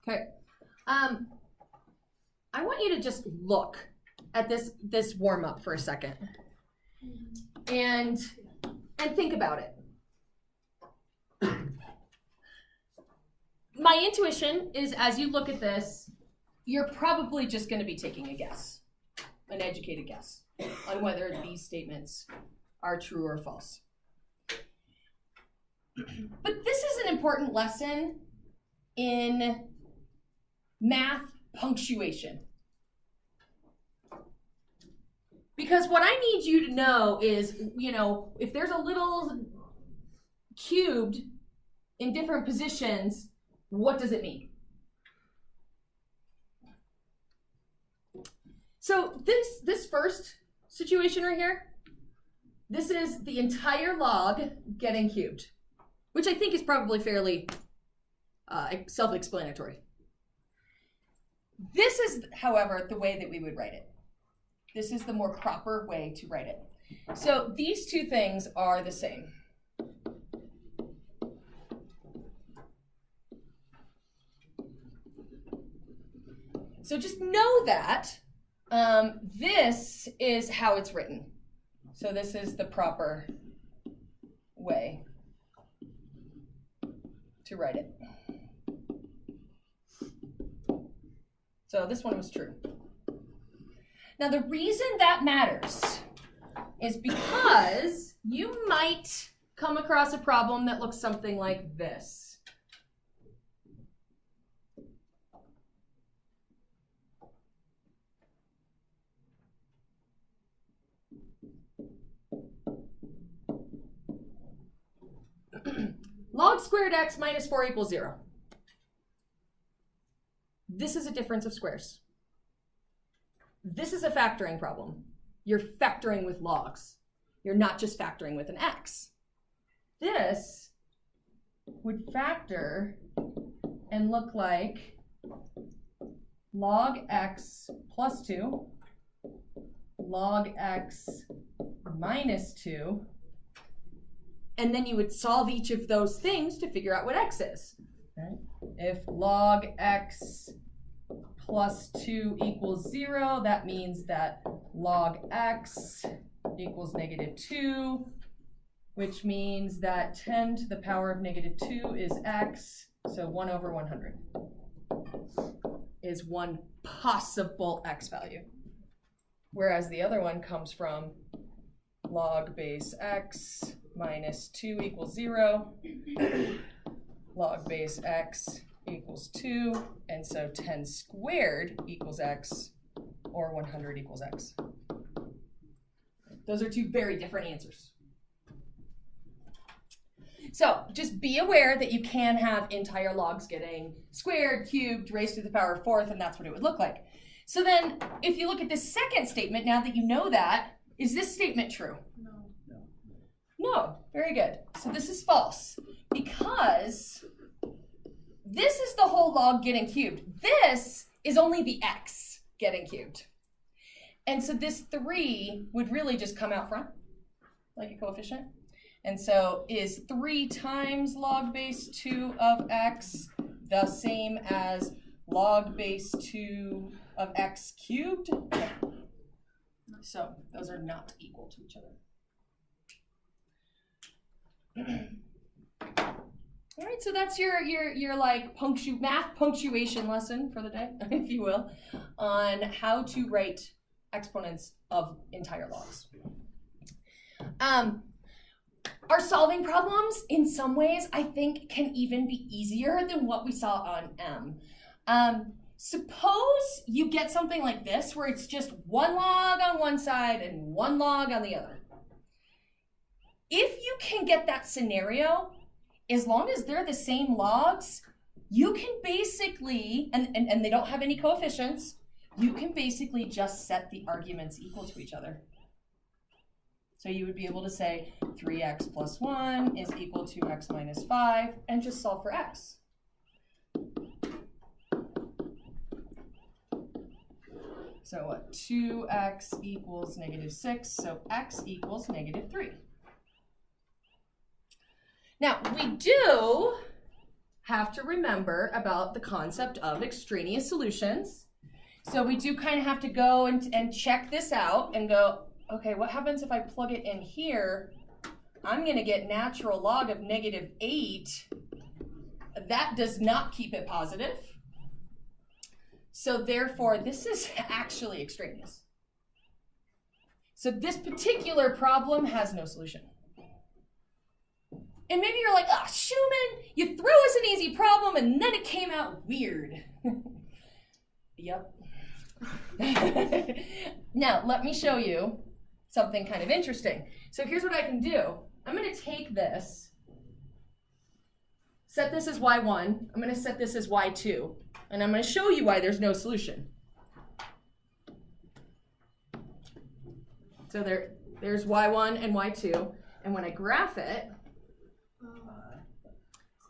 Okay. I want you to just look at this warm-up for a second and think about it. My intuition is as you look at this, you're probably just going to be taking a guess, an educated guess, on whether these statements are true or false. But this is an important lesson in math punctuation. Because what I need you to know is, if there's a little cubed in different positions, what does it mean? So this first situation right here, this is the entire log getting cubed, which I think is probably fairly self-explanatory. This is, however, the way that we would write it. This is the more proper way to write it. So these two things are the same. So just know that this is how it's written. So this is the proper way to write it. So this one was true. Now the reason that matters is because you might come across a problem that looks something like this. Log squared x minus 4 equals 0. This is a difference of squares. This is a factoring problem. You're factoring with logs. You're not just factoring with an x. This would factor and look like log x plus 2, log x minus 2, and then you would solve each of those things to figure out what x is. Right? If log x plus 2 equals 0, that means that log x equals negative 2, which means that 10 to the power of negative 2 is x, so 1 over 100 is one possible x value. Whereas the other one comes from log base x minus 2 equals 0, log base x equals 2, and so 10 squared equals x, or 100 equals x. Those are two very different answers. So just be aware that you can have entire logs getting squared, cubed, raised to the power of 4th, and that's what it would look like. So then if you look at this second statement, now that you know that, is this statement true? No. No, very good. So this is false because this is the whole log getting cubed. This is only the x getting cubed. And so this 3 would really just come out front like a coefficient. And so is 3 times log base 2 of x the same as log base 2 of x cubed? So those are not equal to each other. All right, so that's your like math punctuation lesson for the day, if you will, on how to write exponents of entire logs. Our solving problems, in some ways, I think can even be easier than what we saw on M. Suppose you get something like this, where it's just one log on one side and one log on the other. If you can get that scenario, as long as they're the same logs, you can basically, and they don't have any coefficients, you can basically just set the arguments equal to each other. So you would be able to say 3x plus 1 is equal to x minus 5, and just solve for x. So what? 2x equals negative 6, so x equals negative 3. Now, we do have to remember about the concept of extraneous solutions. So we do kind of have to go and check this out and go, okay, what happens if I plug it in here? I'm going to get natural log of -8. That does not keep it positive. So therefore, this is actually extraneous. So this particular problem has no solution. And maybe you're like, ah, Schumann, you threw us an easy problem and then it came out weird. Yep. Now, let me show you something kind of interesting. So here's what I can do. I'm going to take this, set this as y1. I'm going to set this as y2. And I'm going to show you why there's no solution. So there's y1 and y2. And when I graph it,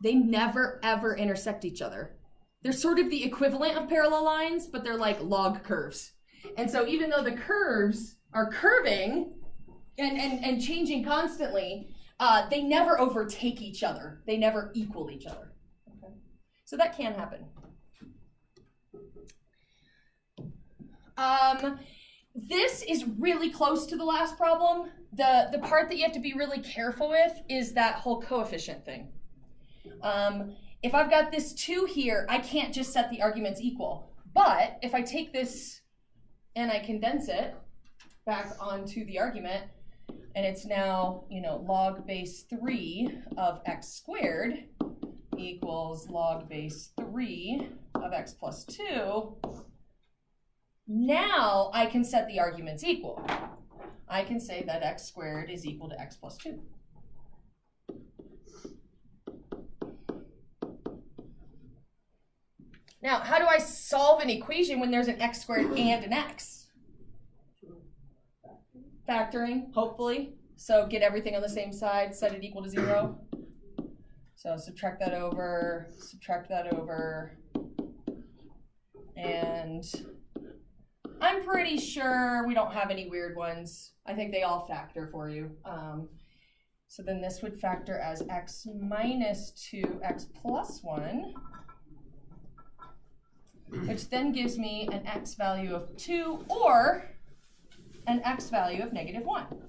they never, ever intersect each other. They're sort of the equivalent of parallel lines, but they're like log curves. And so even though the curves are curving and changing constantly, they never overtake each other. They never equal each other. Okay? So that can happen. This is really close to the last problem. The part that you have to be really careful with is that whole coefficient thing. If I've got this 2 here, I can't just set the arguments equal. But if I take this and I condense it back onto the argument, and it's now, log base 3 of x squared equals log base 3 of x plus 2, now I can set the arguments equal. I can say that x squared is equal to x plus 2. Now, how do I solve an equation when there's an x squared and an x? Factoring, hopefully. So get everything on the same side, set it equal to 0. So subtract that over, and I'm pretty sure we don't have any weird ones. I think they all factor for you. So then this would factor as x minus 2, x plus 1. Which then gives me an x value of 2 or an x value of -1.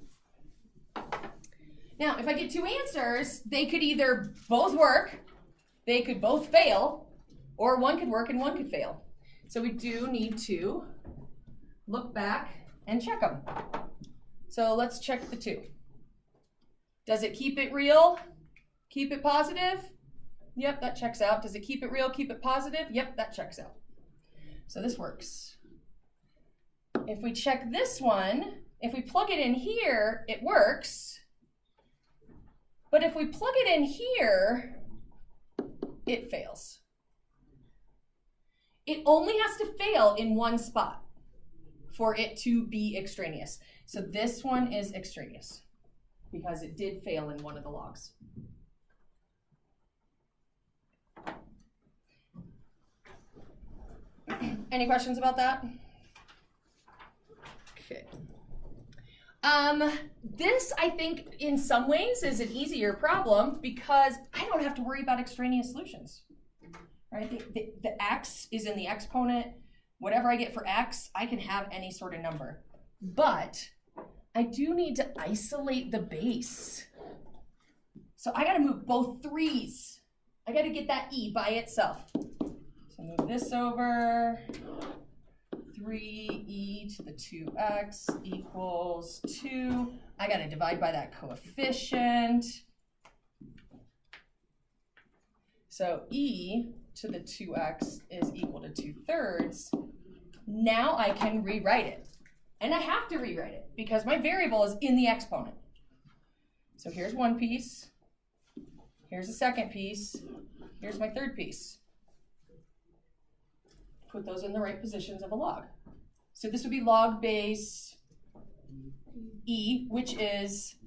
Now, if I get 2 answers, they could either both work, they could both fail, or one could work and one could fail. So we do need to look back and check them. So let's check the 2. Does it keep it real? Keep it positive? Yep, that checks out. Does it keep it real, keep it positive? Yep, that checks out. So this works. If we check this one, if we plug it in here, it works. But if we plug it in here, it fails. It only has to fail in one spot for it to be extraneous. So this one is extraneous because it did fail in one of the logs. Any questions about that? Okay. This, I think, in some ways is an easier problem because I don't have to worry about extraneous solutions. Right? The x is in the exponent. Whatever I get for x, I can have any sort of number. But I do need to isolate the base. So I got to move both 3's. I got to get that e by itself. So move this over. 3e to the 2x equals 2. I got to divide by that coefficient. So e to the 2x is equal to 2/3. Now I can rewrite it. And I have to rewrite it because my variable is in the exponent. So here's one piece. Here's a second piece. Here's my third piece. Put those in the right positions of a log. So this would be log base e, which is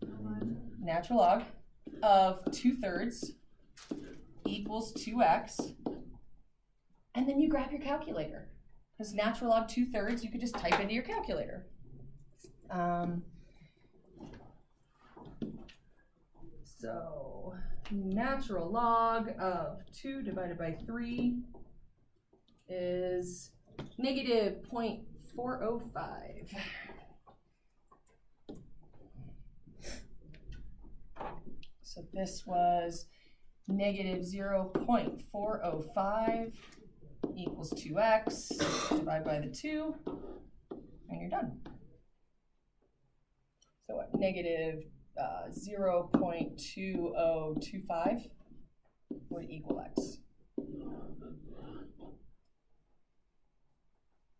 natural log of 2/3 equals 2x. And then you grab your calculator. Because natural log 2/3, you could just type into your calculator. So natural log of 2 divided by 3 is negative 0.405. So this was negative 0.405 equals 2x, divide by the 2, and you're done. So what, negative 0.2025 would equal x.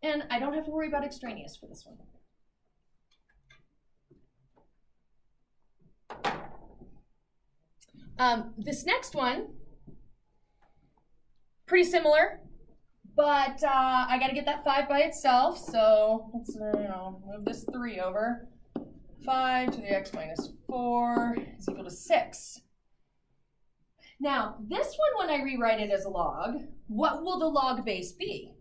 And I don't have to worry about extraneous for this one. This next one, pretty similar, but I got to get that 5 by itself, so let's move this 3 over. 5 to the x minus 4 is equal to 6. Now, this one, when I rewrite it as a log, what will the log base be?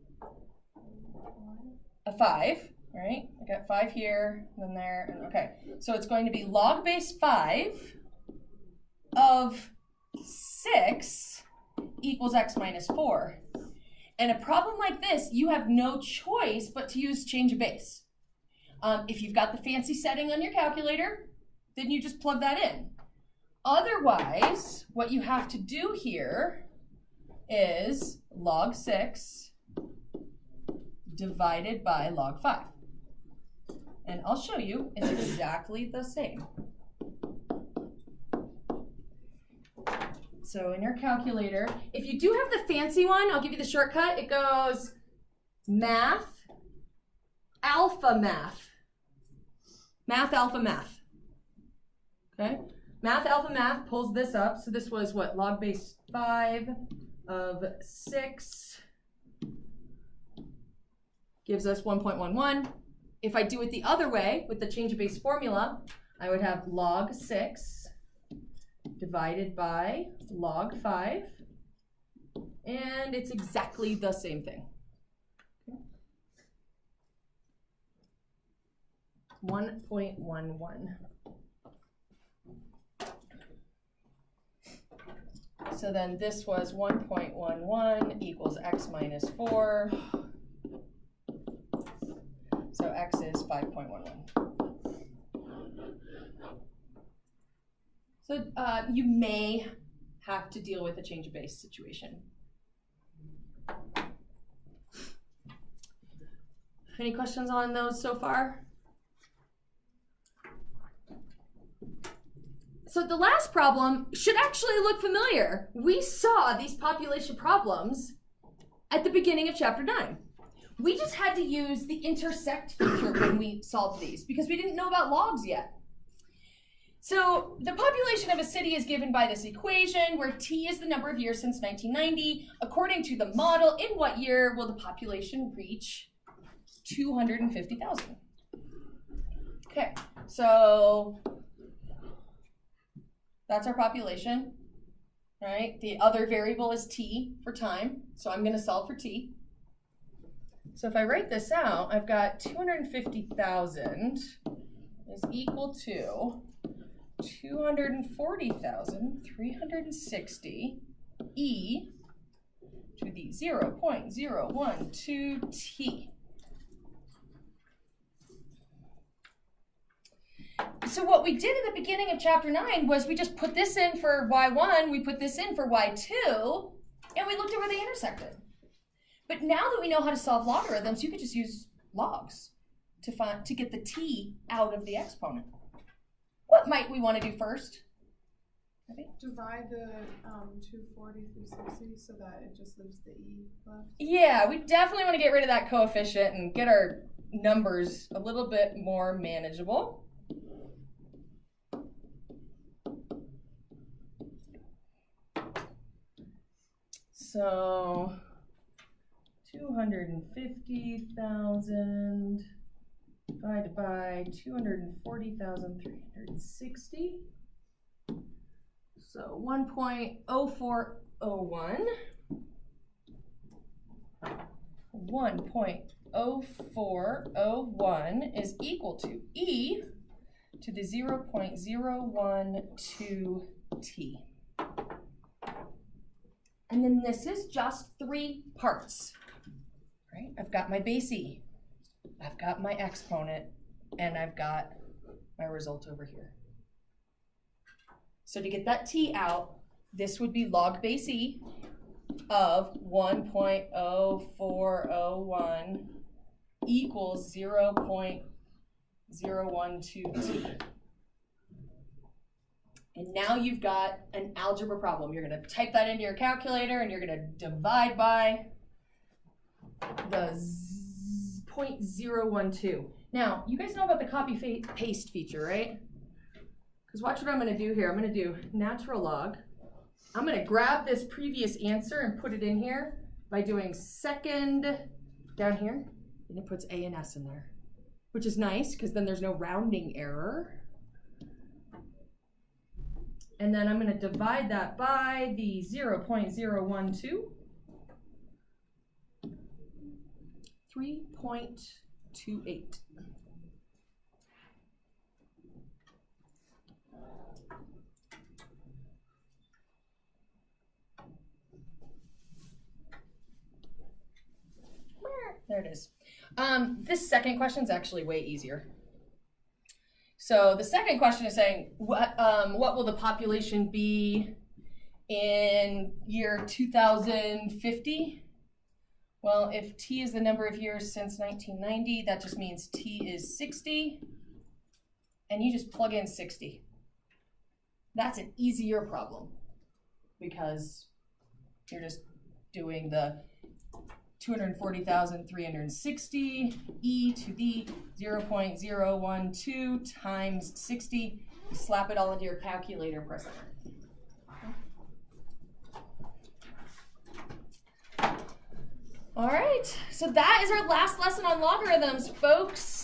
A 5, right? I got 5 here, and then there, and okay. So it's going to be log base 5 of 6 equals x minus 4. And a problem like this, you have no choice but to use change of base. If you've got the fancy setting on your calculator, then you just plug that in. Otherwise, what you have to do here is log 6 divided by log 5. And I'll show you, it's exactly the same. So in your calculator, if you do have the fancy one, I'll give you the shortcut. It goes math, alpha math. Math, alpha math. Okay? Math, alpha math pulls this up. So this was what? Log base 5 of 6 gives us 1.11. If I do it the other way with the change of base formula, I would have log 6 divided by log 5, and it's exactly the same thing. Okay. 1.11. So then this was 1.11 equals x minus 4. So x is 5.11. So you may have to deal with a change of base situation. Any questions on those so far? So the last problem should actually look familiar. We saw these population problems at the beginning of chapter 9. We just had to use the intersect feature when we solved these because we didn't know about logs yet. So the population of a city is given by this equation where T is the number of years since 1990. According to the model, in what year will the population reach 250,000? Okay, so that's our population, right? The other variable is T for time, so I'm going to solve for T. So if I write this out, I've got 250,000 is equal to 240,360 e to the 0.012 t. So what we did at the beginning of chapter 9 was we just put this in for y1, we put this in for y2, and we looked at where they intersected. But now that we know how to solve logarithms, you could just use logs to get the t out of the exponent. What might we want to do first? Divide the 240 through 60 so that it just leaves the e left. Yeah, we definitely want to get rid of that coefficient and get our numbers a little bit more manageable. So 250,000 divided by 240,360. So 1.0401. 1.0401 is equal to e to the 0.012t. And then this is just 3 parts, right? I've got my base e, I've got my exponent, and I've got my result over here. So to get that t out, this would be log base e of 1.0401 equals 0.012t. And now you've got an algebra problem. You're going to type that into your calculator and you're going to divide by the 0.012. Now, you guys know about the copy paste feature, right? Because watch what I'm going to do here. I'm going to do natural log. I'm going to grab this previous answer and put it in here by doing second down here. And it puts A and S in there, which is nice because then there's no rounding error. And then I'm going to divide that by the 0.012. 3.28. There it is. This second question is actually way easier. So the second question is saying, what will the population be in year 2050? Well, if t is the number of years since 1990, that just means t is 60, and you just plug in 60. That's an easier problem because you're just doing the 240,360 e to the 0.012 times 60. You slap it all into your calculator, press enter. All right, so that is our last lesson on logarithms, folks.